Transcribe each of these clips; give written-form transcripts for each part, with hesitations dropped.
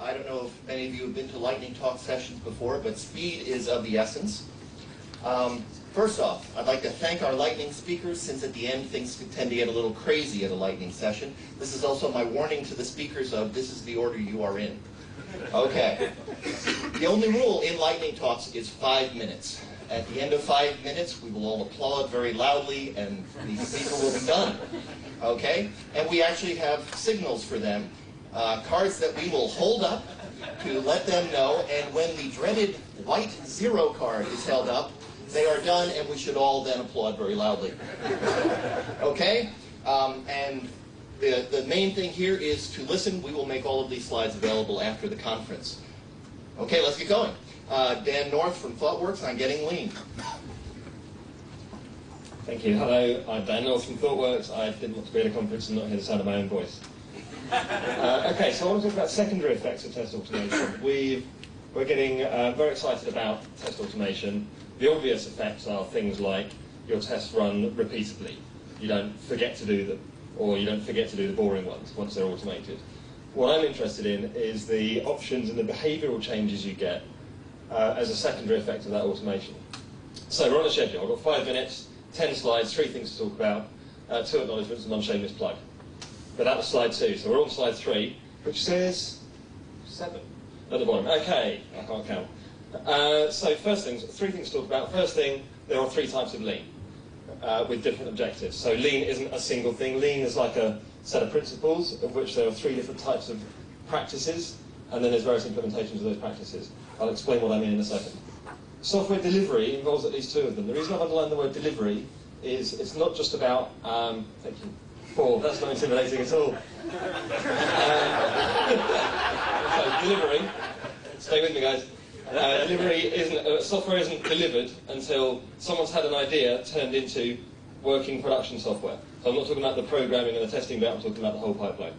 I don't know if any of you have been to lightning talk sessions before, but speed is of the essence. First off, I'd like to thank our lightning speakers, since at the end things tend to get a little crazy at a lightning session. This is also my warning to the speakers of this is the order you are in. Okay. The only rule in lightning talks is 5 minutes. At the end of 5 minutes, we will all applaud very loudly, and the speaker will be done. Okay? And we actually have signals for them, cards that we will hold up to let them know, and when the dreaded white 0 card is held up, they are done, and we should all then applaud very loudly. Okay? And the main thing here is to listen. We will make all of these slides available after the conference. Okay, let's get going. Dan North from ThoughtWorks on getting lean. Thank you. Hello, I'm Dan North from ThoughtWorks. I didn't want to be at a conference and not hear the sound of my own voice. Okay, so I want to talk about secondary effects of test automation. We're getting very excited about test automation. The obvious effects are things like your tests run repeatedly. You don't forget to do them, or you don't forget to do the boring ones once they're automated. What I'm interested in is the options and the behavioural changes you get as a secondary effect of that automation. So we're on a schedule. I've got 5 minutes, 10 slides, 3 things to talk about, 2 acknowledgements, and 1 shameless plug. But that was slide 2, so we're on slide 3, which says 7 at the bottom. Okay, I can't count. So first things, 3 things to talk about. First thing, there are 3 types of lean with different objectives. So lean isn't a single thing. Lean is like a set of principles of which there are 3 different types of practices, and then there's various implementations of those practices. I'll explain what I mean in a second. Software delivery involves at least 2 of them. The reason I've underlined the word delivery is it's not just about, thank you, Paul, that's not intimidating at all. So delivery, stay with me guys. Delivery isn't, software isn't delivered until someone's had an idea turned into working production software. So I'm not talking about the programming and the testing bit, I'm talking about the whole pipeline.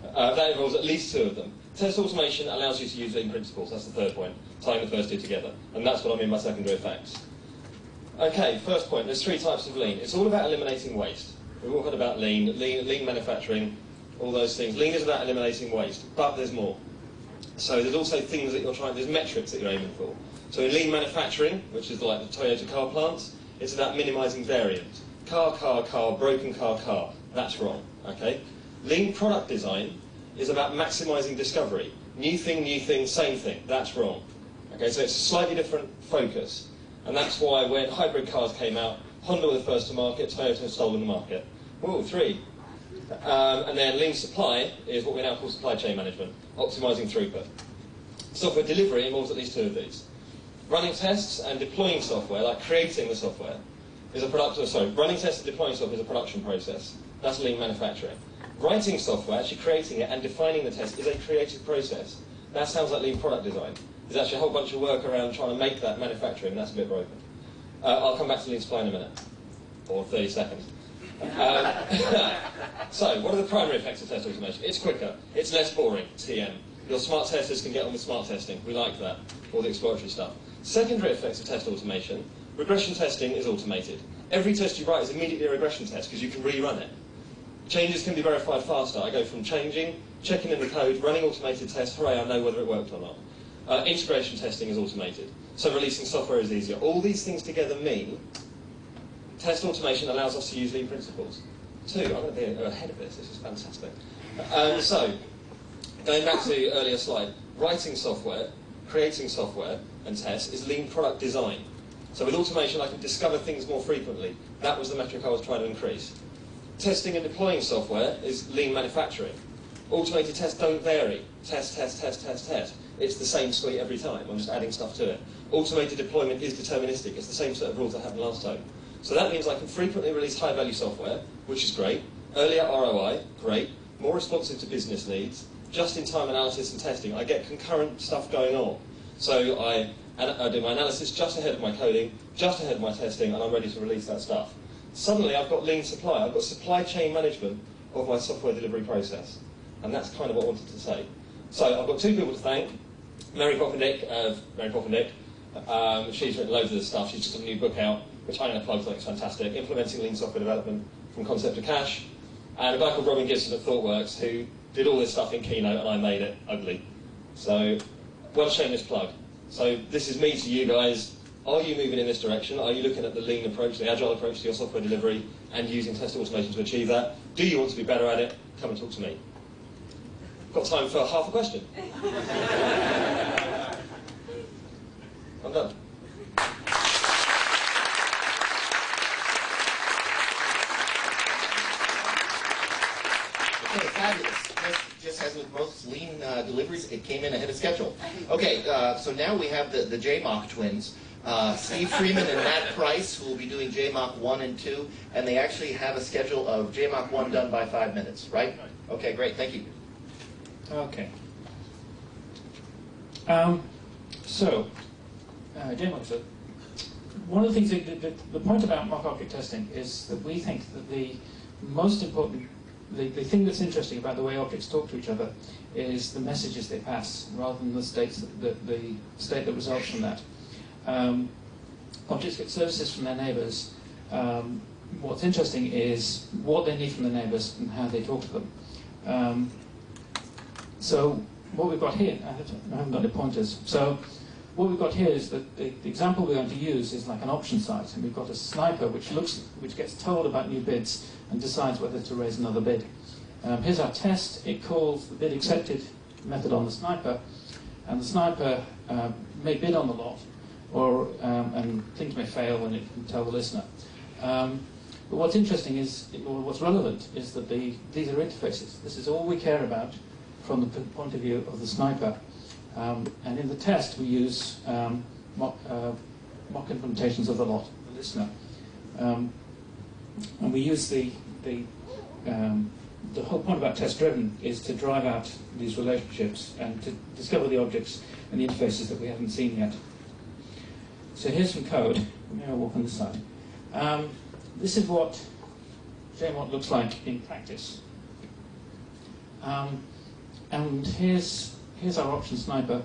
That involves at least 2 of them. Test automation allows you to use lean principles, that's the third point, tying the first 2 together. And that's what I mean by secondary effects. Okay, first point, there's 3 types of lean. It's all about eliminating waste. We've all heard about lean manufacturing, all those things. Lean is about eliminating waste, but there's more. So there's also things that you're trying, there's metrics that you're aiming for. So in lean manufacturing, which is like the Toyota car plants, it's about minimising variance. Car, broken car, that's wrong, okay? Lean product design is about maximising discovery. New thing, same thing, that's wrong. Okay, so it's a slightly different focus. And that's why when hybrid cars came out, Honda were the first to market, Toyota has stolen the market. Whoa, 3. And then lean supply is what we now call supply chain management, optimising throughput. Software delivery involves at least 2 of these. Running tests and deploying software, like creating the software, is a running tests and deploying software is a production process. That's lean manufacturing. Writing software, actually creating it and defining the test, is a creative process. That sounds like lean product design. There's actually a whole bunch of work around trying to make that manufacturing, that's a bit broken. I'll come back to lean supply in a minute, or 30 seconds. So, what are the primary effects of test automation? It's quicker, it's less boring, TM. Your smart testers can get on with smart testing, we like that, all the exploratory stuff. Secondary effects of test automation, regression testing is automated. Every test you write is immediately a regression test because you can rerun it. Changes can be verified faster. I go from changing, checking in the code, running automated tests, hooray, I know whether it worked or not. Integration testing is automated, so releasing software is easier. All these things together mean test automation allows us to use lean principles. 2, I'm going to be ahead of this is fantastic. So, going back to the earlier slide, writing software, creating software and tests is lean product design. So with automation I can discover things more frequently. That was the metric I was trying to increase. Testing and deploying software is lean manufacturing. Automated tests don't vary. Test. It's the same suite every time. I'm just adding stuff to it. Automated deployment is deterministic. It's the same set of rules that happened last time. So that means I can frequently release high-value software, which is great. Earlier ROI, great. More responsive to business needs. Just-in-time analysis and testing. I get concurrent stuff going on. So I do my analysis just ahead of my coding, just ahead of my testing, and I'm ready to release that stuff. Suddenly I've got lean supply. I've got supply chain management of my software delivery process. And that's kind of what I wanted to say. So I've got 2 people to thank. Mary Poppendick, she's written loads of this stuff. She's just got a new book out, which I'm going to plug, so it's fantastic. Implementing lean software development from concept to cash. And a guy called Robin Gibson at ThoughtWorks, who did all this stuff in Keynote, and I made it ugly. So, well, shameless plug. So this is me to you guys. Are you moving in this direction? Are you looking at the lean approach, the agile approach to your software delivery, and using test automation to achieve that? Do you want to be better at it? Come and talk to me. Got time for half a question. I'm done. Okay, fabulous. Just as with most lean deliveries, it came in ahead of schedule. Okay, so now we have the JMOC twins, Steve Freeman and Matt Pryce, who will be doing JMOC 1 and 2, and they actually have a schedule of JMOC 1 done by 5 minutes, right? Okay, great, thank you. Okay. JMOC. So one of the things, the point about mock object testing is that we think that the most important, the thing that's interesting about the way objects talk to each other is the messages they pass, rather than the state that results from that. Objects get services from their neighbours. What's interesting is what they need from the neighbours and how they talk to them. So what we've got here, I haven't got any pointers. So what we've got here is that the example we're going to use is like an option site, and we've got a sniper which gets told about new bids and decides whether to raise another bid. Here's our test. It calls the bid accepted method on the sniper, and the sniper may bid on the lot, and things may fail, and it can tell the listener. But what's interesting is, or what's relevant, is that these are interfaces. This is all we care about from the point of view of the sniper. And in the test, we use mock implementations of the lot, the listener. And we use the whole point about test-driven is to drive out these relationships and to discover the objects and the interfaces that we haven't seen yet. So here's some code. Maybe I'll walk on this side. This is what JMOC looks like in practice. And here's our option sniper.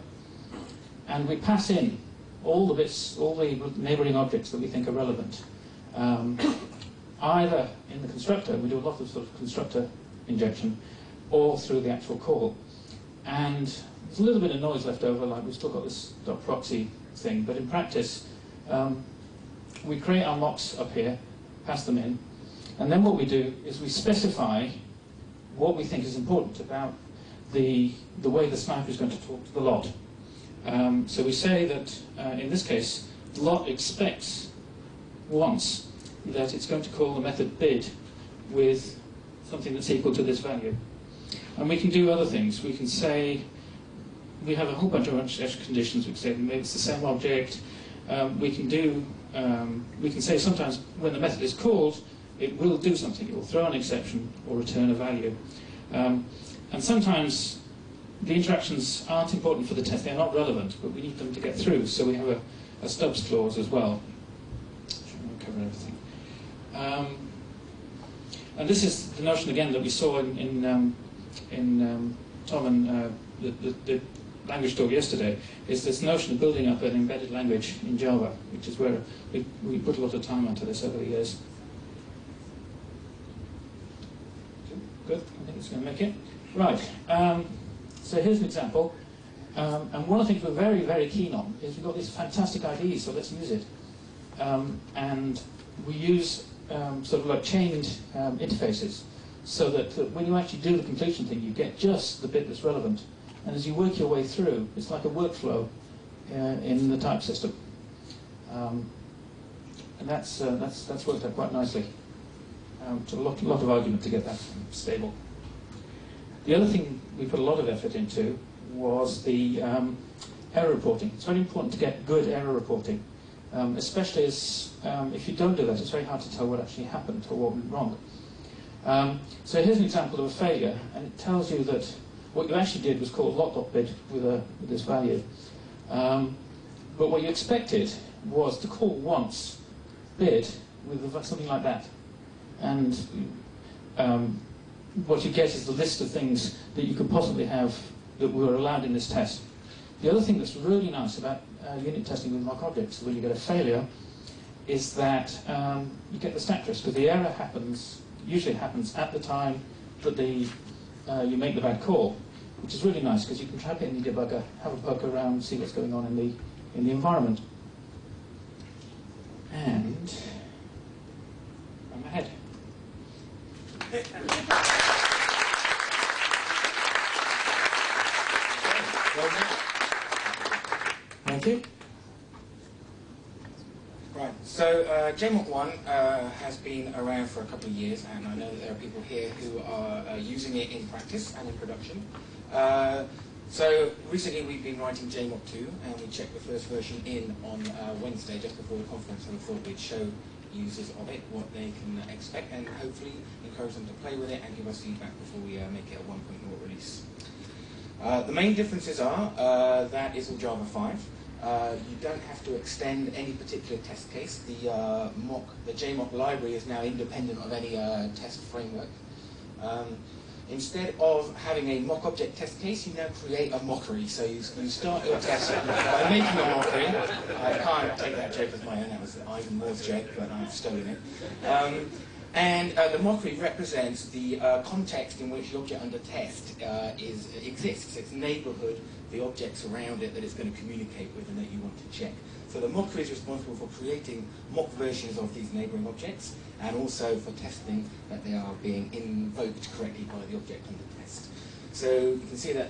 And we pass in all the bits, all the neighbouring objects that we think are relevant. Either in the constructor, we do a lot of sort of constructor injection, or through the actual call. And there's a little bit of noise left over, like we've still got this .proxy thing, but in practice, we create our mocks up here, pass them in, and then what we do is we specify what we think is important about the way the sniper is going to talk to the lot. So we say that, in this case, the lot expects once that it's going to call the method bid with something that's equal to this value. And we can do other things. We can say, we have a whole bunch of extra conditions. We can say maybe it's the same object. We can say sometimes when the method is called, it will do something. It will throw an exception or return a value. And sometimes the interactions aren't important for the test. They're not relevant, but we need them to get through. So we have a stubs clause as well. I'll cover everything. And this is the notion again that we saw in Tom and the language talk yesterday, is this notion of building up an embedded language in Java, which is where we put a lot of time onto this over the years. Good, I think it's going to make it. Right, so here's an example. And one of the things we're very, very keen on is we've got this fantastic IDE, so let's use it. And we use sort of like chained interfaces, so that when you actually do the completion thing, you get just the bit that's relevant. And as you work your way through, it's like a workflow in the type system. And that's worked out quite nicely. So a lot of argument to get that stable. The other thing we put a lot of effort into was the error reporting. It's very important to get good error reporting, especially as if you don't do that, it's very hard to tell what actually happened or what went wrong. So here's an example of a failure, and it tells you that what you actually did was call lot.bid with this value. But what you expected was to call once bid with something like that. And what you get is the list of things that you could possibly have that were allowed in this test. The other thing that's really nice about unit testing with mock objects when you get a failure is that you get the stack trace, because the error usually happens at the time that you make the bad call. which is really nice because you can trap it in the debugger, have a poke around, see what's going on in the environment. And I'm ahead. Thank you. Right, so JMOC 1 has been around for a couple of years, and I know that there are people here who are using it in practice and in production. So recently we've been writing JMOC 2, and we checked the first version in on Wednesday, just before the conference, and we thought we'd show users of it what they can expect, and hopefully encourage them to play with it and give us feedback before we make it a 1.0 release. The main differences are that it's all Java 5. You don't have to extend any particular test case. The JMOC library is now independent of any test framework. Instead of having a mock object test case, you now create a mockery. So you start your test by making a mockery. I can't take that joke as my own. That was Ivan Moore's joke, but I've stolen it. And the mockery represents the context in which the object under test exists. Its neighborhood, the objects around it that it's going to communicate with and that you want to check. So the mockery is responsible for creating mock versions of these neighboring objects, and also for testing that they are being invoked correctly by the object under test. So you can see that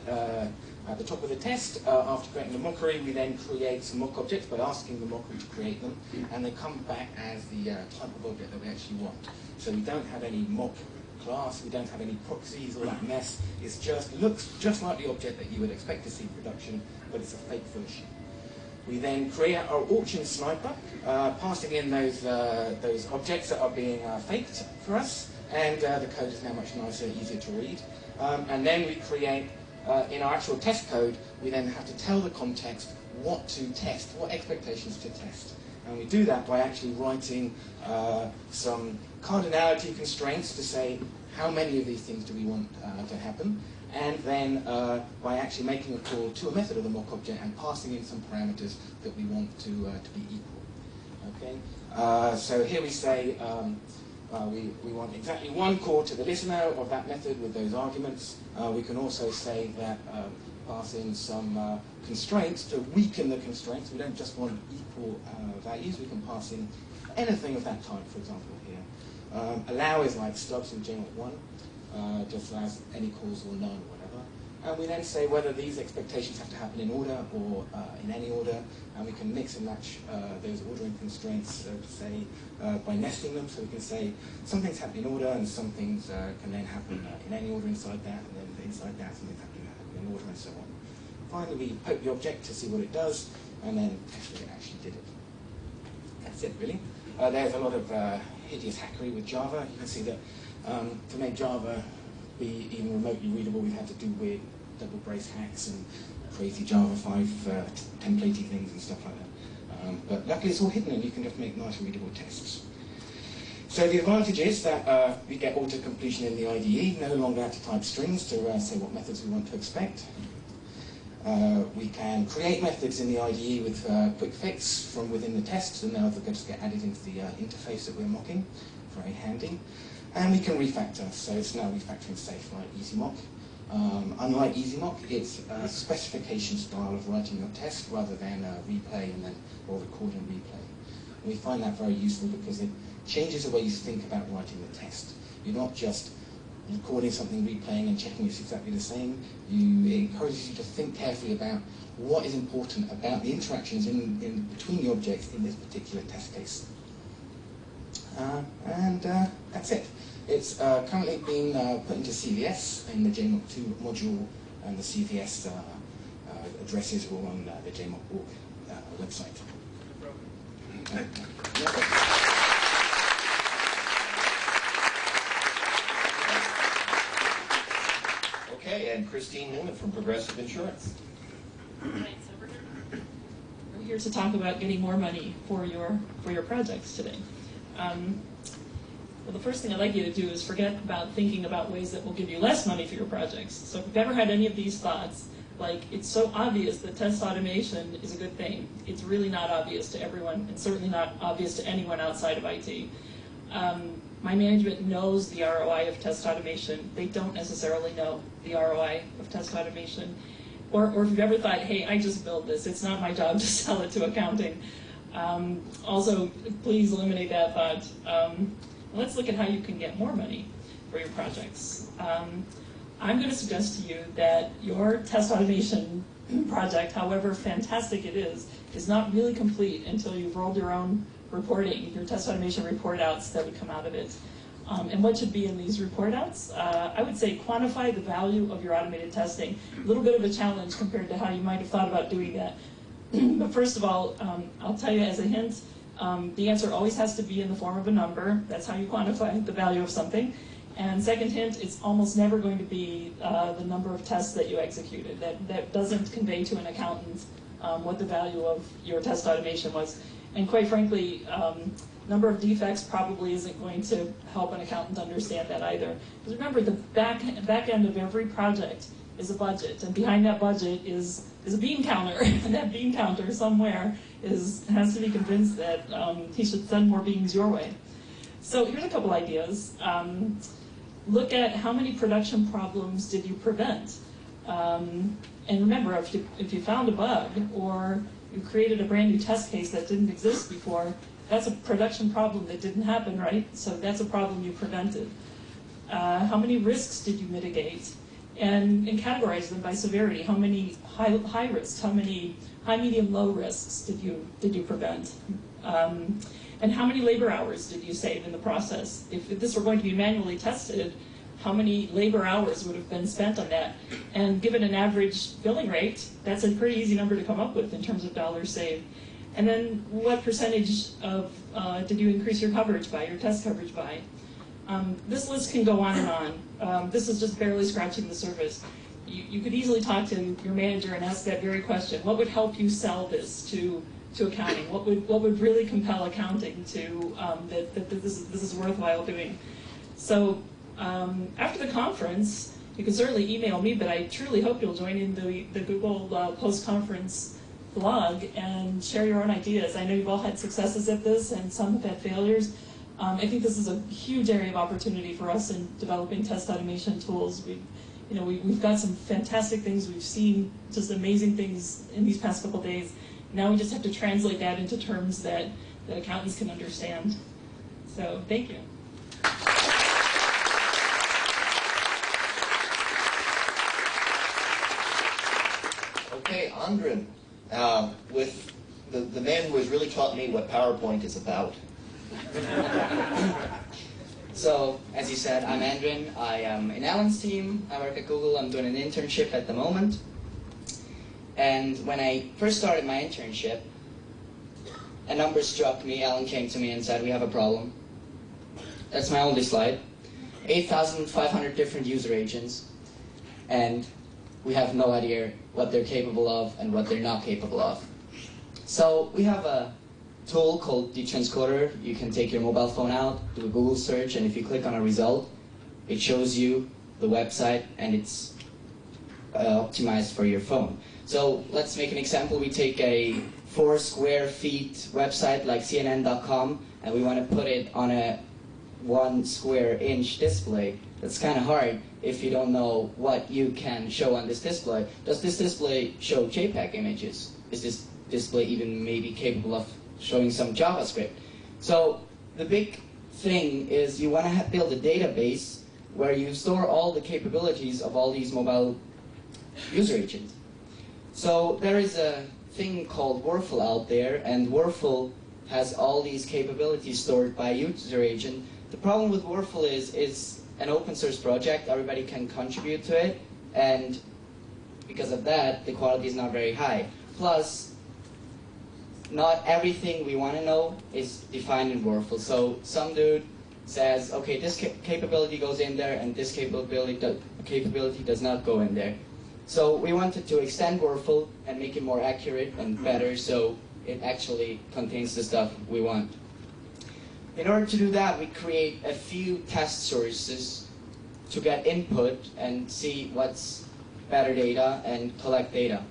at the top of the test, after creating the mockery, we then create some mock objects by asking the mockery to create them, and they come back as the type of object that we actually want. So we don't have any mock class, we don't have any proxies, all that mess. It looks just like the object that you would expect to see in production, but it's a fake version. We then create our auction sniper, passing in those objects that are being faked for us, and the code is now much nicer, easier to read. And then we create, in our actual test code, we then have to tell the context what to test, what expectations to test. And we do that by actually writing some cardinality constraints to say how many of these things do we want to happen, and then by actually making a call to a method of the mock object and passing in some parameters that we want to be equal. Okay. So here we say we want exactly one call to the listener of that method with those arguments. We can also say that pass in some constraints to weaken the constraints. We don't just want equal values. We can pass in anything of that type, for example, here. Allow is like stubs in JMOC 1, just allows any calls or none or whatever. And we then say whether these expectations have to happen in order or in any order, and we can mix and match those ordering constraints, say, by nesting them. So we can say some things happen in order, and some things can then happen in any order inside that, and then inside that, some things happen in order, and so on. Finally, we poke the object to see what it does, and then test that it actually did it. That's it, really. There's a lot of hideous hackery with Java. You can see that to make Java be even remotely readable, we've had to do weird double brace hacks and crazy Java 5 templatey things and stuff like that. But luckily it's all hidden and you can just make nice readable tests. So the advantage is that we get auto-completion in the IDE, no longer have to type strings to say what methods we want to expect. We can create methods in the IDE with quick fix from within the tests, and they'll just get added into the interface that we're mocking. Very handy. And we can refactor, so it's now refactoring safe like EasyMock. Unlike EasyMock, it's a specification style of writing your test rather than replay or record and replay. And we find that very useful because it changes the way you think about writing the test. You're not just recording something, replaying and checking it's exactly the same. It encourages you to think carefully about what is important about the interactions in between the objects in this particular test case. And that's it. It's currently being put into CVS in the JMOC 2 module, and the CVS addresses are all on the JMOC.org website. Okay, and Christine Newman from Progressive Insurance. Right, so we're here to talk about getting more money for your projects today. Well, the first thing I'd like you to do is forget about thinking about ways that will give you less money for your projects. So if you've ever had any of these thoughts, like it's so obvious that test automation is a good thing, it's really not obvious to everyone, and certainly not obvious to anyone outside of IT. My management knows the ROI of test automation. They don't necessarily know the ROI of test automation. Or if you've ever thought, hey, I just built this, it's not my job to sell it to accounting. Also, please eliminate that thought. Let's look at how you can get more money for your projects. I'm going to suggest to you that your test automation project, however fantastic it is not really complete until you've rolled your own reporting, your test automation report outs that would come out of it. And what should be in these report outs? I would say quantify the value of your automated testing. A little bit of a challenge compared to how you might have thought about doing that. But first of all, I'll tell you as a hint, the answer always has to be in the form of a number. That's how you quantify the value of something. And second hint, it's almost never going to be the number of tests that you executed. That doesn't convey to an accountant what the value of your test automation was. And quite frankly, number of defects probably isn't going to help an accountant understand that either. Because remember, the back end of every project is a budget, and behind that budget is a bean counter, and that bean counter somewhere has to be convinced that he should send more beans your way. So here's a couple ideas. Look at how many production problems did you prevent. And remember, if you found a bug or you created a brand new test case that didn't exist before, that's a production problem that didn't happen, right? So that's a problem you prevented. How many risks did you mitigate? And categorize them by severity. How many high risks? How many high, medium, low risks did you prevent? And how many labor hours did you save in the process? If this were going to be manually tested, how many labor hours would have been spent on that? And given an average billing rate, that's a pretty easy number to come up with in terms of dollars saved. And then what percentage of did you increase your coverage by, your test coverage by? This list can go on and on. This is just barely scratching the surface. You could easily talk to your manager and ask that very question. What would help you sell this to accounting? What would really compel accounting to that this is worthwhile doing? So after the conference, you can certainly email me, but I truly hope you'll join in the Google post-conference blog and share your own ideas. I know you've all had successes at this, and some have had failures. I think this is a huge area of opportunity for us in developing test automation tools. We've got some fantastic things. We've seen just amazing things in these past couple days. Now we just have to translate that into terms that accountants can understand. So thank you. Okay, Andrin, with the man who has really taught me what PowerPoint is about. So, as you said, I'm Andrin. I am in Alan's team. I work at Google. I'm doing an internship at the moment. And when I first started my internship, a number struck me. Alan came to me and said, we have a problem. That's my only slide. 8,500 different user agents. And we have no idea what they're capable of and what they're not capable of. So we have a tool called the transcoder. You can take your mobile phone out, do a Google search, and if you click on a result, it shows you the website, and it's optimized for your phone. So let's make an example. We take a 4 square feet website like CNN.com, and we want to put it on a 1 square inch display. That's kind of hard if you don't know what you can show on this display. Does this display show JPEG images? Is this display even maybe capable of showing some JavaScript? So the big thing is you want to build a database where you store all the capabilities of all these mobile user agents. So there is a thing called Wurfel out there, and Wurfel has all these capabilities stored by user agent. The problem with Wurfel is an open source project. Everybody can contribute to it, and because of that, the quality is not very high. Plus, not everything we want to know is defined in Wurfel. So some dude says, okay, this capability goes in there, and this capability does not go in there. So we wanted to extend Wurfel and make it more accurate and better, so it actually contains the stuff we want. In order to do that, we create a few test sources to get input and see what's better data and collect data.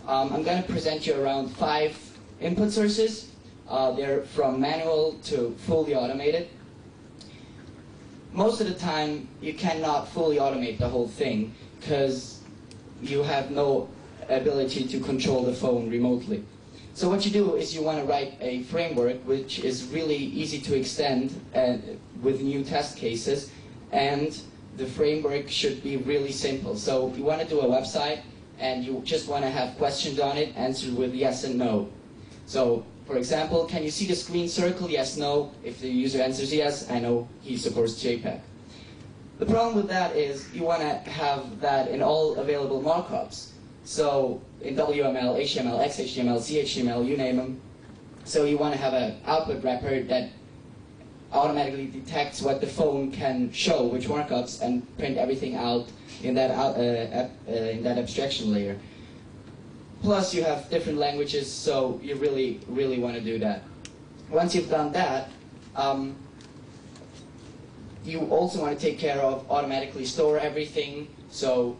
I'm going to present you around 5 input sources. They're from manual to fully automated. most of the time, you cannot fully automate the whole thing because you have no ability to control the phone remotely. So what you do is you want to write a framework which is really easy to extend with new test cases, and the framework should be really simple. So you want to do a website and you just want to have questions on it answered with yes and no. So for example, can you see the screen circle? Yes, no. If the user answers yes, I know he supports JPEG. The problem with that is you want to have that in all available markups. So in WML, HTML, XHTML, CHTML, you name them. So you want to have an output wrapper that automatically detects what the phone can show, which markups, and print everything out in that abstraction layer. Plus you have different languages, so you really, really want to do that. Once you've done that, you also want to take care of automatically store everything, so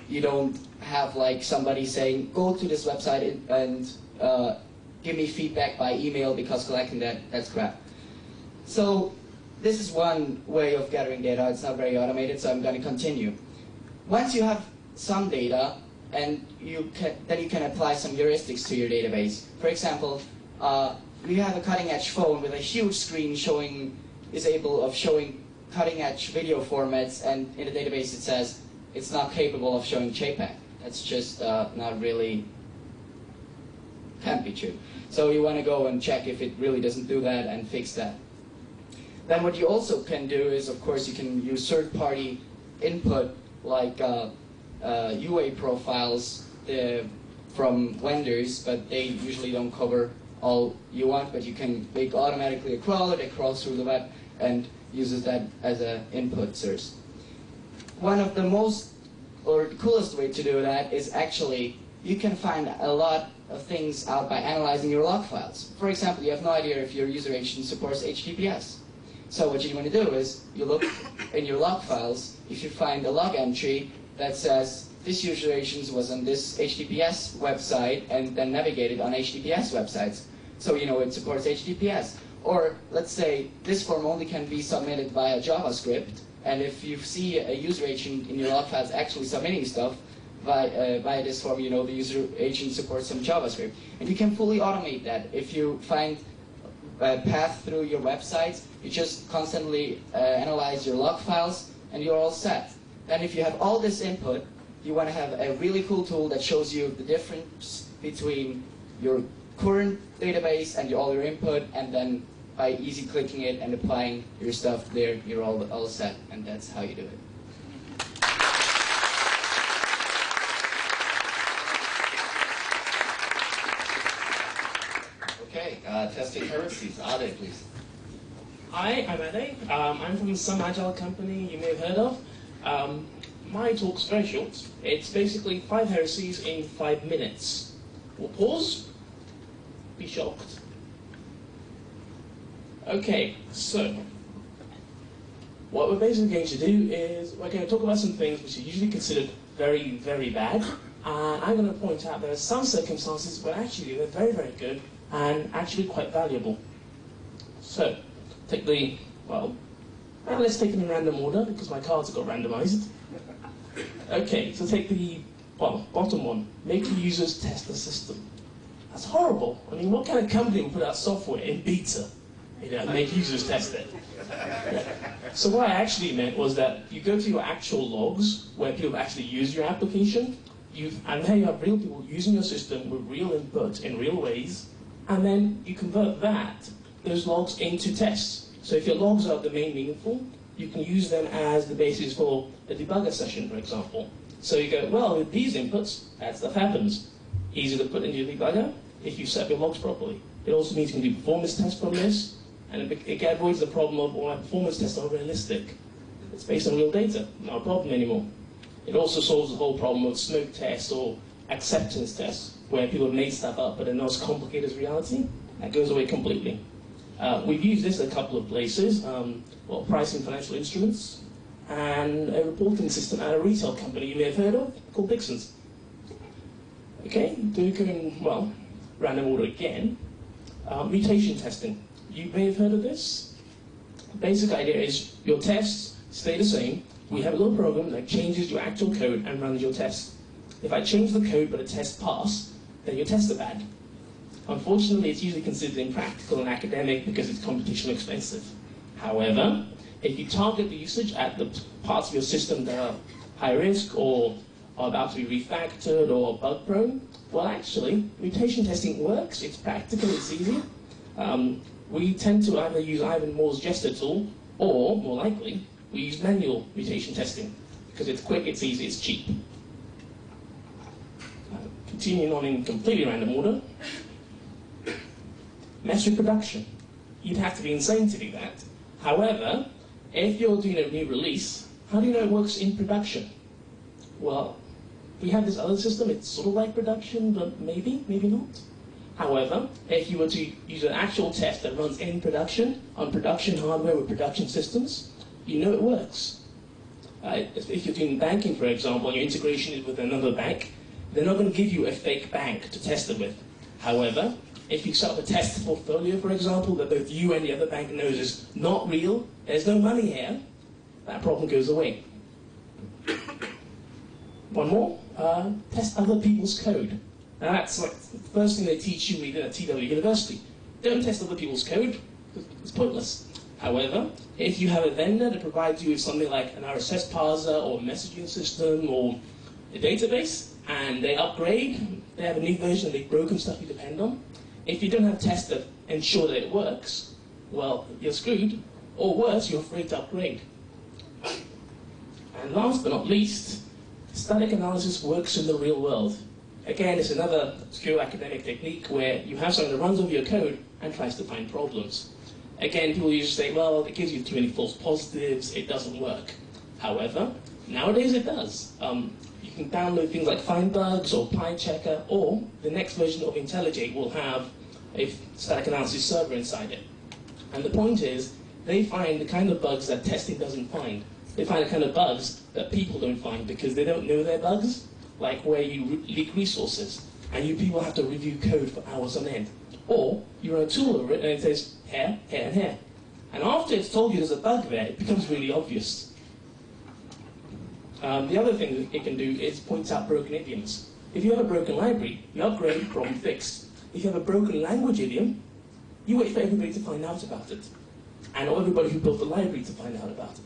you don't have like somebody saying, go to this website and give me feedback by email because collecting that's crap. So this is one way of gathering data. It's not very automated, so I'm going to continue. Once you have some data, and then you can apply some heuristics to your database. For example, we have a cutting-edge phone with a huge screen is able of showing cutting-edge video formats, and in the database it says it's not capable of showing JPEG. That's just not really, can't be true. So you want to go and check if it really doesn't do that and fix that. Then what you also can do is, of course, you can use third-party input like UA profiles from vendors, but they usually don't cover all you want, but you can make automatically a crawler that crawls through the web and uses that as an input source. One of the most, or the coolest way to do that is actually, you can find a lot of things out by analyzing your log files. For example, you have no idea if your user agent supports HTTPS. So what you want to do is, you look in your log files, if you find a log entry that says, this user agent was on this HTTPS website and then navigated on HTTPS websites. So you know it supports HTTPS. Or let's say this form only can be submitted via JavaScript, and if you see a user agent in your log files actually submitting stuff via this form, you know the user agent supports some JavaScript. And you can fully automate that. If you find a path through your websites, you just constantly analyze your log files, and you're all set. Then if you have all this input, you want to have a really cool tool that shows you the difference between your current database and all your input, and then by easy clicking it and applying your stuff there, you're all set, and that's how you do it. Okay, testing heresies. Ade, please. Hi, I'm Ade. I'm from some agile company you may have heard of. My talk's very short. It's basically 5 heresies in 5 minutes. We'll pause. Be shocked. Okay, so what we're basically going to do is we're going to talk about some things which are usually considered very, very bad. And I'm going to point out there are some circumstances where actually they're very, very good and actually quite valuable. So, take the, let's take them in random order because my cards have got randomized. Okay, so take the bottom one. Make the users test the system. That's horrible. I mean, what kind of company would put out software in beta, and make users test it? So what I actually meant was that you go to your actual logs where people actually use your application, and there you have real people using your system with real input in real ways, and then you convert those logs into tests. So if your logs are the main meaningful, you can use them as the basis for a debugger session, for example. So you go, well, with these inputs, that stuff happens. Easy to put into your debugger if you set up your logs properly. It also means you can do performance tests from this, and it avoids the problem of, well, my performance tests are realistic. It's based on real data, not a problem anymore. It also solves the whole problem of smoke tests or acceptance tests, where people have made stuff up, but they're not as complicated as reality. That goes away completely. We've used this in a couple of places, Pryce in financial instruments, and a reporting system at a retail company you may have heard of, called Dixon's. Okay, doing, random order again. Mutation testing. You may have heard of this. The basic idea is your tests stay the same. We have a little program that changes your actual code and runs your test. If I change the code but the test pass, then your tests are bad. Unfortunately, it's usually considered impractical and academic because it's computationally expensive. However, if you target the usage at the parts of your system that are high risk or are about to be refactored or bug prone, well actually, mutation testing works, it's practical, it's easy. We tend to either use Ivan Moore's Jester tool, or, more likely, we use manual mutation testing, because it's quick, it's easy, it's cheap. Continuing on in completely random order. Mass reproduction. You'd have to be insane to do that. However, if you're doing a new release, how do you know it works in production? Well, we have this other system, it's sort of like production, but maybe, maybe not. However, if you were to use an actual test that runs in production, on production hardware with production systems, you know it works. If you're doing banking, for example, and your integration is with another bank, they're not going to give you a fake bank to test it with. However, if you set up a test portfolio, for example, that both you and the other bank knows is not real, there's no money here, that problem goes away. One more, test other people's code. Now that's like the first thing they teach you at TW University. Don't test other people's code, it's pointless. However, if you have a vendor that provides you with something like an RSS parser or a messaging system or a database, and they upgrade, they have a new version, they've broken stuff you depend on, if you don't have tests that ensure that it works, well, you're screwed, or worse, you're afraid to upgrade. And last but not least, static analysis works in the real world. Again, it's another obscure academic technique where you have something that runs over your code and tries to find problems. Again, people usually say, well, it gives you too many false positives, it doesn't work. However, nowadays it does. You can download things like Find Bugs or PyChecker, or the next version of IntelliJ will have a static analysis server inside it. And the point is, they find the kind of bugs that testing doesn't find. They find the kind of bugs that people don't find because they don't know they're bugs, like where you leak resources, and you people have to review code for hours on end. Or you run a tool over it and it says here, here, and here. And after it's told you there's a bug there, it becomes really obvious. The other thing that it can do is point out broken idioms. If you have a broken library, you upgrade, problem fixed. If you have a broken language idiom, you wait for everybody to find out about it. And not everybody who built the library to find out about it.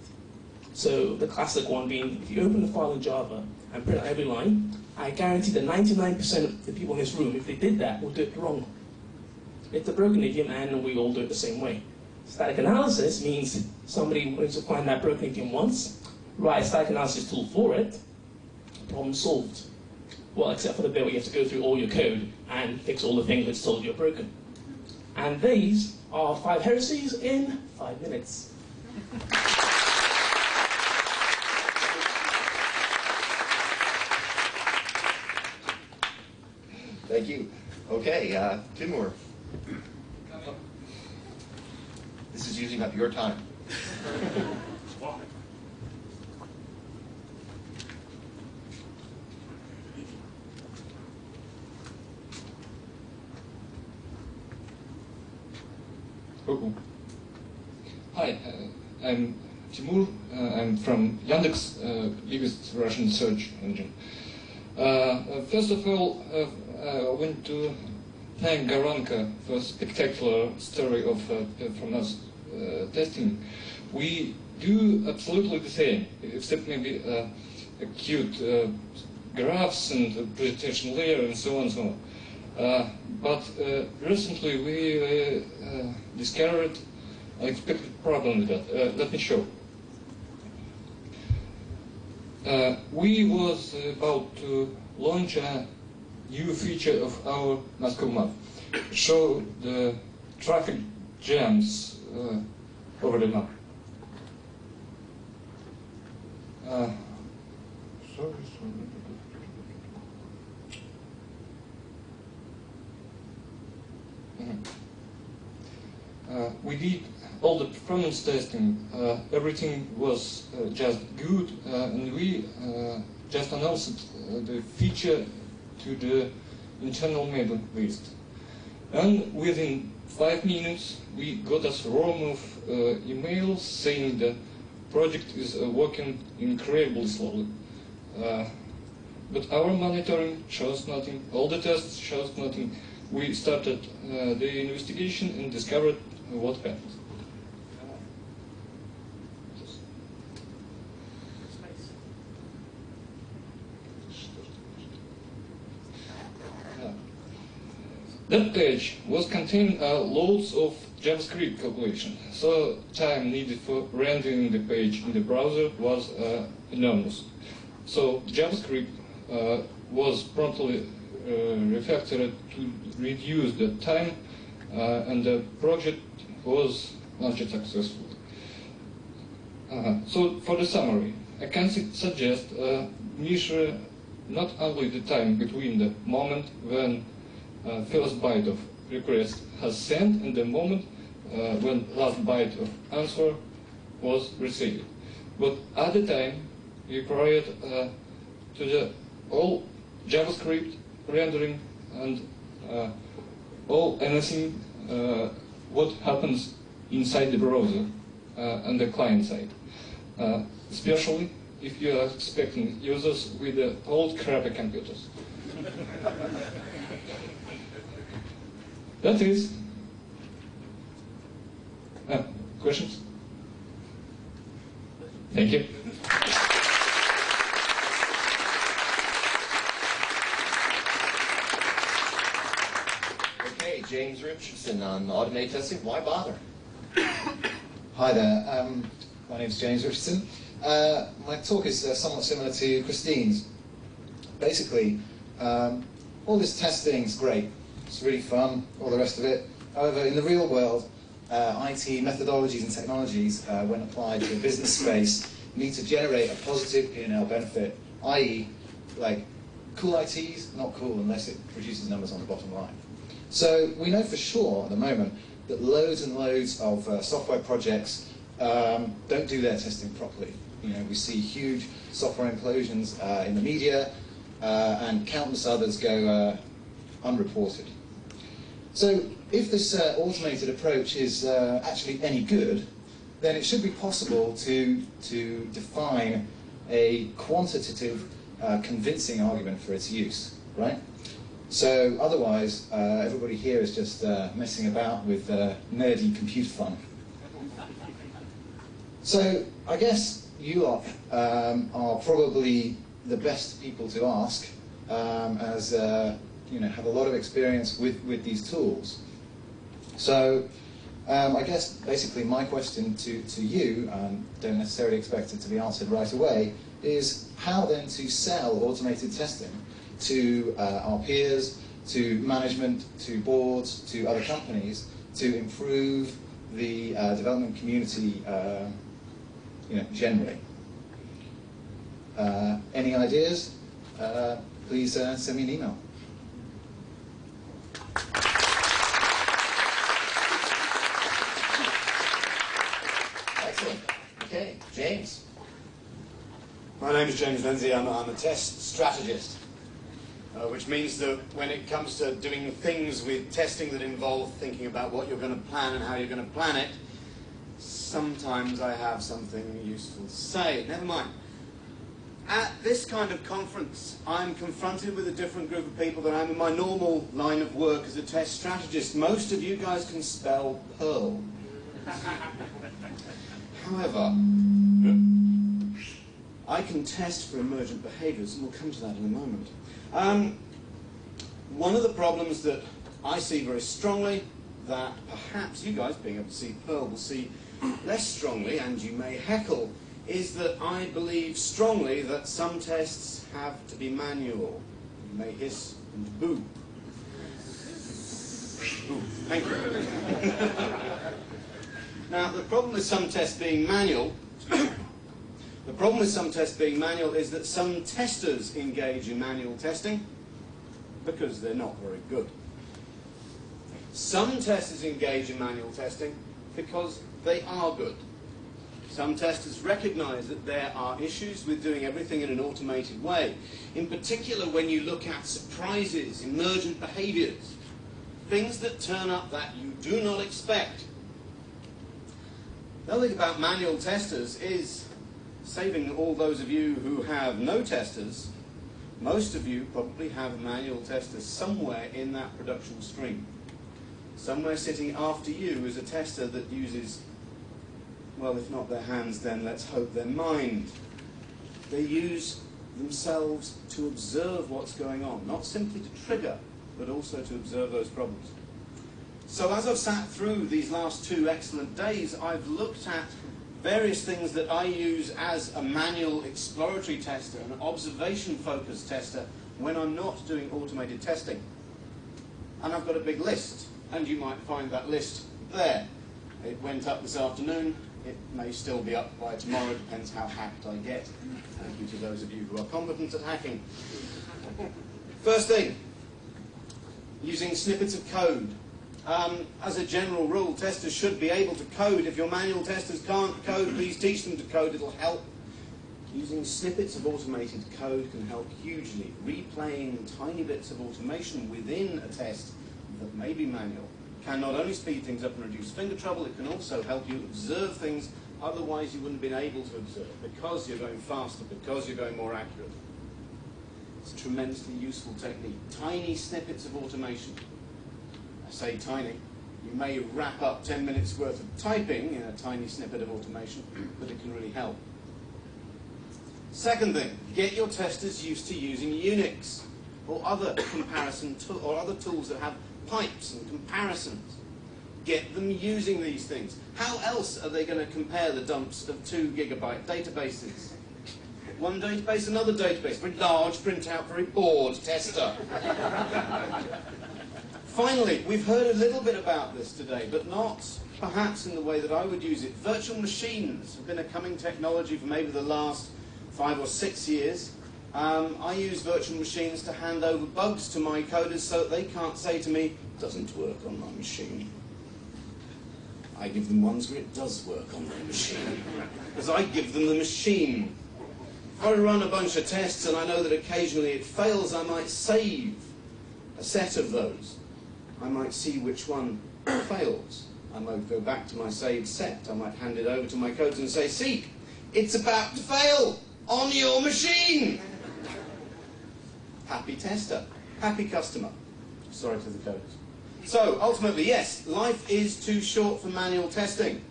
So the classic one being, if you open the file in Java and print out every line, I guarantee that 99% of the people in this room, if they did that, will do it wrong. It's a broken idiom and we all do it the same way. Static analysis means somebody wants to find that broken idiom once, write a static analysis tool for it, problem solved. Well, except for the bit where you have to go through all your code and fix all the things that's told you're broken. And these are 5 heresies in 5 minutes. Thank you. Okay, Timur. This is using up your time. Hi, I'm Timur. I'm from Yandex, biggest Russian search engine. First of all, I want to thank Garanka for a spectacular story of performance testing. We do absolutely the same, except maybe cute graphs and presentation layer and so on and so on. But recently we discovered an unexpected problem with that. Let me show. We was about to launch a new feature of our Moscow map. Show the traffic jams over the map. Sorry. We did all the performance testing. Everything was just good, and we just announced the feature to the internal mailing list. And within 5 minutes, we got a swarm of emails saying that project is working incredibly slowly. But our monitoring shows nothing, all the tests shows nothing. We started the investigation and discovered what happened. That page was containing loads of JavaScript calculation, so time needed for rendering the page in the browser was enormous. So JavaScript was promptly refactored to reduce the time, and the project was launched successfully. So for the summary, I can suggest measure not only the time between the moment when first byte of request has sent and the moment when last byte of answer was received, but at the time required to the all JavaScript rendering and all anything what happens inside the browser and the client side, especially if you are expecting users with old crappy computers. That is. Questions? Thank you. Okay, James Richardson on automated testing. Why bother? Hi there. My name is James Richardson. My talk is somewhat similar to Christine's. Basically, all this testing is great. It's really fun, all the rest of it. However, in the real world, IT methodologies and technologies, when applied to a business space, need to generate a positive P&L benefit, i.e., like, cool IT's not cool unless it produces numbers on the bottom line. So we know for sure at the moment that loads and loads of software projects don't do their testing properly. You know, we see huge software implosions in the media, and countless others go unreported. So if this automated approach is actually any good, then it should be possible to define a quantitative, convincing argument for its use, right? So otherwise, everybody here is just messing about with nerdy computer fun. So I guess you lot are probably the best people to ask, as you know, have a lot of experience with these tools. So I guess basically my question to you, don't necessarily expect it to be answered right away, is how then to sell automated testing to our peers, to management, to boards, to other companies, to improve the development community, you know, generally. Any ideas? Please send me an email. Excellent. Okay, James. My name is James Lyndsay. I'm a test strategist, which means that when it comes to doing things with testing that involve thinking about what you're going to plan and how you're going to plan it, sometimes I have something useful to say. Never mind. At this kind of conference, I'm confronted with a different group of people than I'm in my normal line of work as a test strategist. Most of you guys can spell Perl. However, I can test for emergent behaviors, and we'll come to that in a moment. One of the problems that I see very strongly, that perhaps you guys, being able to see Perl, will see less strongly, and you may heckle, is that I believe strongly that some tests have to be manual. You may hiss and boo. Ooh, thank you. Now, the problem with some tests being manual, is that some testers engage in manual testing because they're not very good. Some testers engage in manual testing because they are good. Some testers recognize that there are issues with doing everything in an automated way. In particular, when you look at surprises, emergent behaviors, things that turn up that you do not expect. The other thing about manual testers is, saving all those of you who have no testers, most of you probably have manual testers somewhere in that production stream. Somewhere sitting after you is a tester that uses, well, if not their hands, then let's hope their mind. They use themselves to observe what's going on, not simply to trigger, but also to observe those problems. So as I've sat through these last 2 excellent days, I've looked at various things that I use as a manual exploratory tester, an observation-focused tester, when I'm not doing automated testing. And I've got a big list, and you might find that list there. It went up this afternoon. It may still be up by tomorrow, depends how hacked I get. Thank you to those of you who are competent at hacking. First thing, using snippets of code. As a general rule, testers should be able to code. If your manual testers can't code, please teach them to code. It'll help. Using snippets of automated code can help hugely. Replaying tiny bits of automation within a test that may be manual can not only speed things up and reduce finger trouble, it can also help you observe things otherwise you wouldn't have been able to observe, because you're going faster, because you're going more accurate. It's a tremendously useful technique. Tiny snippets of automation. I say tiny. You may wrap up 10 minutes worth of typing in a tiny snippet of automation, but it can really help. Second thing, get your testers used to using Unix or other or other tools that have pipes and comparisons. Get them using these things. How else are they going to compare the dumps of 2 gigabyte databases? One database, another database, very large printout, very bored tester. Finally, we've heard a little bit about this today, but not perhaps in the way that I would use it. Virtual machines have been a coming technology for maybe the last 5 or 6 years. I use virtual machines to hand over bugs to my coders so that they can't say to me, doesn't work on my machine. I give them ones where it does work on their machine, because I give them the machine. If I run a bunch of tests and I know that occasionally it fails, I might save a set of those. I might see which one fails. I might go back to my saved set. I might hand it over to my coders and say, see, it's about to fail on your machine. Happy tester, happy customer. Sorry to the coders. So, ultimately, yes, life is too short for manual testing,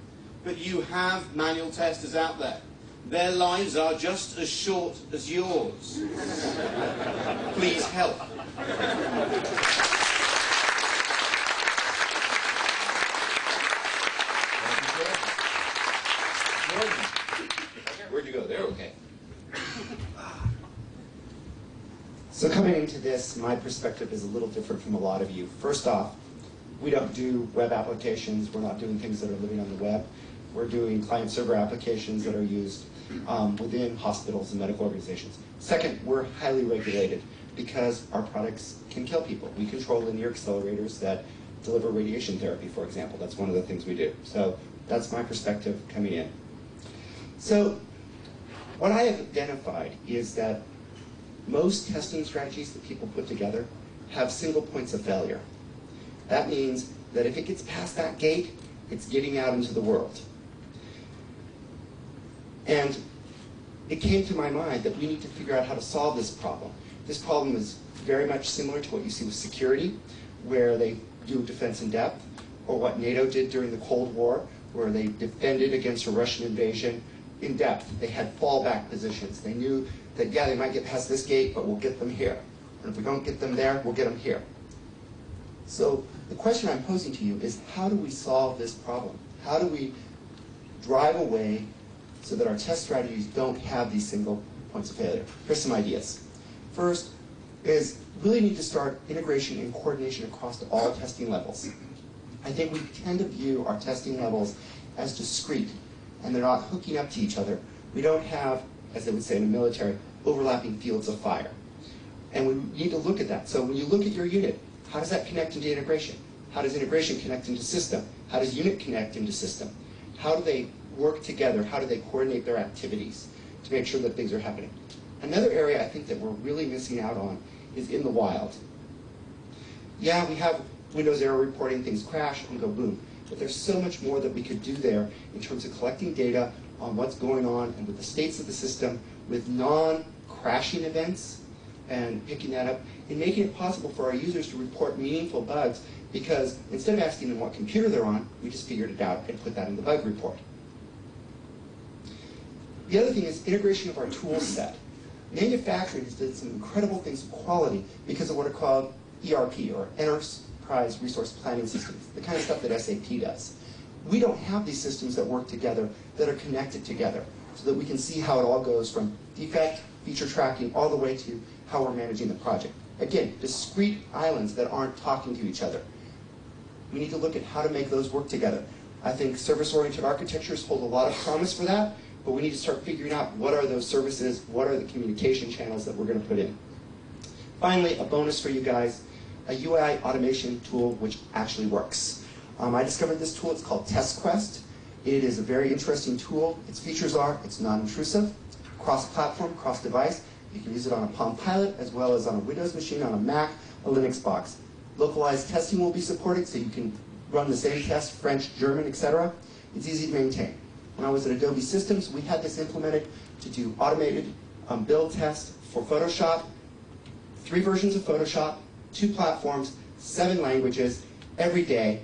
but you have manual testers out there. Their lives are just as short as yours. Please help. Where'd you go? There, okay. So coming into this, my perspective is a little different from a lot of you. First off, we don't do web applications. We're not doing things that are living on the web. We're doing client-server applications that are used within hospitals and medical organizations. Second, we're highly regulated because our products can kill people. We control linear accelerators that deliver radiation therapy, for example. That's one of the things we do. So that's my perspective coming in. So what I have identified is that most testing strategies that people put together have single points of failure. That means that if it gets past that gate, it's getting out into the world. And it came to my mind that we need to figure out how to solve this problem. This problem is very much similar to what you see with security, where they do defense in depth, or what NATO did during the Cold War, where they defended against a Russian invasion in depth. They had fallback positions. They knew that, yeah, they might get past this gate, but we'll get them here. And if we don't get them there, we'll get them here. So the question I'm posing to you is, how do we solve this problem? How do we drive a way so that our test strategies don't have these single points of failure? Here's some ideas. First is really need to start integration and coordination across all testing levels. I think we tend to view our testing levels as discrete, and they're not hooking up to each other. We don't have, as they would say in the military, overlapping fields of fire. And we need to look at that. So when you look at your unit, how does that connect into integration? How does integration connect into system? How does unit connect into system? How do they work together? How do they coordinate their activities to make sure that things are happening? Another area I think that we're really missing out on is in the wild. Yeah, we have Windows error reporting, things crash, and go boom. but there's so much more that we could do there in terms of collecting data on what's going on and with the states of the system, with non-crashing events, and picking that up, and making it possible for our users to report meaningful bugs, because instead of asking them what computer they're on, we just figured it out and put that in the bug report. The other thing is integration of our tool set. Manufacturing has done some incredible things with quality because of what are called ERP, or Enterprise Resource Planning Systems, the kind of stuff that SAP does. We don't have these systems that work together, that are connected together, so that we can see how it all goes from defect, feature tracking, all the way to how we're managing the project. Again, discrete islands that aren't talking to each other. We need to look at how to make those work together. I think service-oriented architectures hold a lot of promise for that, but we need to start figuring out what are those services, what are the communication channels that we're going to put in. Finally, a bonus for you guys, a UI automation tool which actually works. I discovered this tool, it's called TestQuest. It is a very interesting tool. Its features are, it's non-intrusive, cross-platform, cross-device. You can use it on a Palm Pilot as well as on a Windows machine, on a Mac, a Linux box. Localized testing will be supported, so you can run the same test, French, German, etc. It's easy to maintain. When I was at Adobe Systems, we had this implemented to do automated build tests for Photoshop, 3 versions of Photoshop, 2 platforms, 7 languages, every day.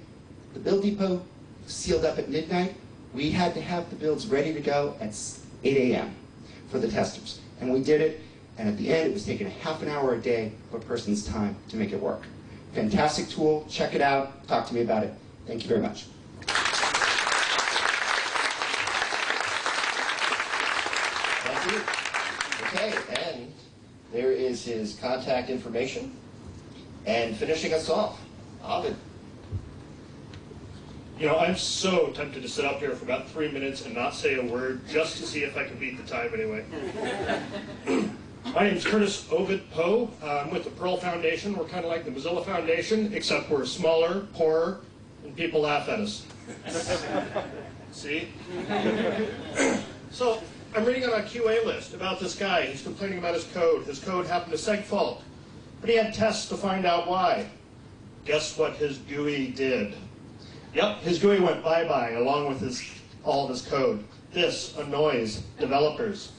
The build depot sealed up at midnight. We had to have the builds ready to go at 8 a.m. for the testers. And we did it, and at the end, it was taking half an hour a day of a person's time to make it work. Fantastic tool. Check it out. Talk to me about it. Thank you very much. Thank you. Okay, and there is his contact information. And finishing us off, Ovid. You know, I'm so tempted to sit up here for about 3 minutes and not say a word just to see if I can beat the time anyway. My name's Curtis Ovid Poe. I'm with the Perl Foundation. We're kind of like the Mozilla Foundation, except we're smaller, poorer, and people laugh at us. See? So, I'm reading on a QA list about this guy. He's complaining about his code. His code happened to seg fault. But he had tests to find out why. Guess what his GUI did? Yep, his GUI went bye-bye along with all of his code. This annoys developers.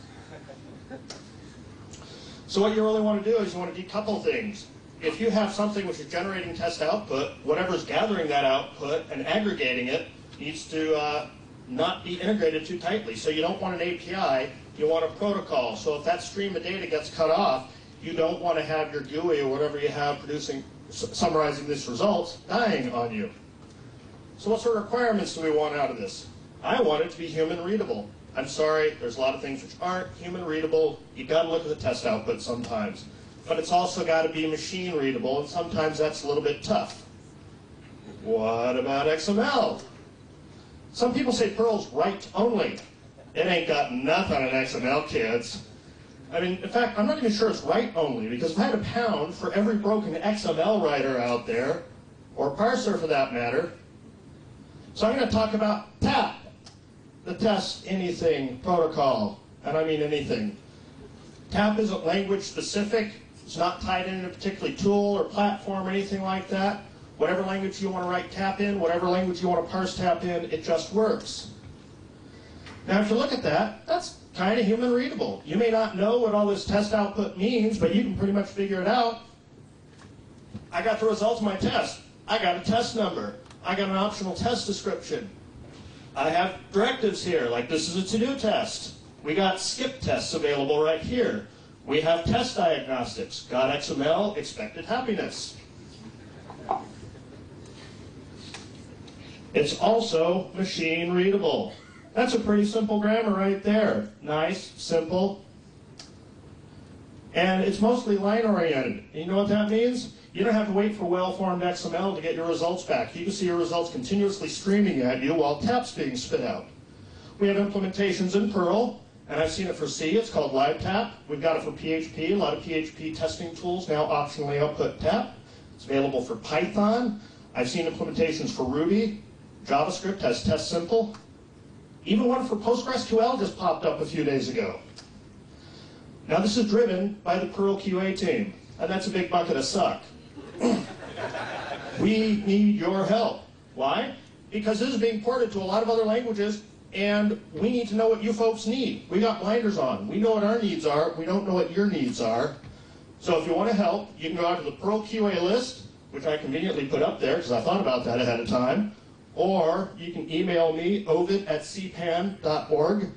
So what you really want to do is you want to decouple things. If you have something which is generating test output, whatever's gathering that output and aggregating it needs to not be integrated too tightly. So you don't want an API, you want a protocol. So if that stream of data gets cut off, you don't want to have your GUI or whatever you have summarizing this results dying on you. So what sort of requirements do we want out of this? I want it to be human readable. I'm sorry, there's a lot of things which aren't human readable. You've got to look at the test output sometimes. But it's also got to be machine readable, and sometimes that's a little bit tough. What about XML? Some people say Perl's write only. It ain't got nothing on XML, kids. I mean, in fact, I'm not even sure it's write only, because if I had a pound for every broken XML writer out there, or parser for that matter, so I'm going to talk about TAP, the Test Anything Protocol, and I mean anything. TAP isn't language specific. It's not tied into a particular tool or platform or anything like that. Whatever language you want to write TAP in, whatever language you want to parse TAP in, it just works. Now, if you look at that, that's kind of human readable. You may not know what all this test output means, but you can pretty much figure it out. I got the results of my test. I got a test number. I got an optional test description. I have directives here, like this is a to-do test. We got skip tests available right here. We have test diagnostics. Got XML, expected happiness. It's also machine readable. That's a pretty simple grammar right there. Nice, simple. And it's mostly line-oriented. You know what that means? You don't have to wait for well-formed XML to get your results back. You can see your results continuously streaming at you while TAP's being spit out. We have implementations in Perl, and I've seen it for C. It's called LiveTap. We've got it for PHP. A lot of PHP testing tools now optionally output TAP. It's available for Python. I've seen implementations for Ruby. JavaScript has Test Simple. Even one for PostgreSQL just popped up a few days ago. Now this is driven by the Perl QA team, and that's a big bucket of suck. We need your help. Why? because this is being ported to a lot of other languages, and we need to know what you folks need. We got blinders on. We know what our needs are. We don't know what your needs are. So if you want to help, you can go out to the Perl QA list, which I conveniently put up there because I thought about that ahead of time, or you can email me, ovid@cpan.org,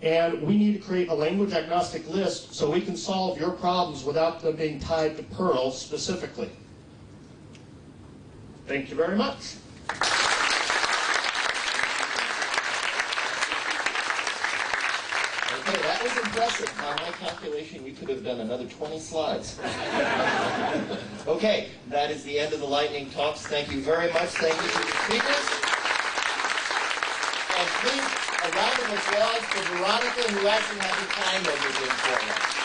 and we need to create a language agnostic list so we can solve your problems without them being tied to Perl specifically. Thank you very much. Okay, that was impressive. By my calculation, you could have done another 20 slides. Okay, that is the end of the lightning talks. Thank you very much. Thank you to the speakers. And please, a round of applause for Veronica, who actually had the time over here for us.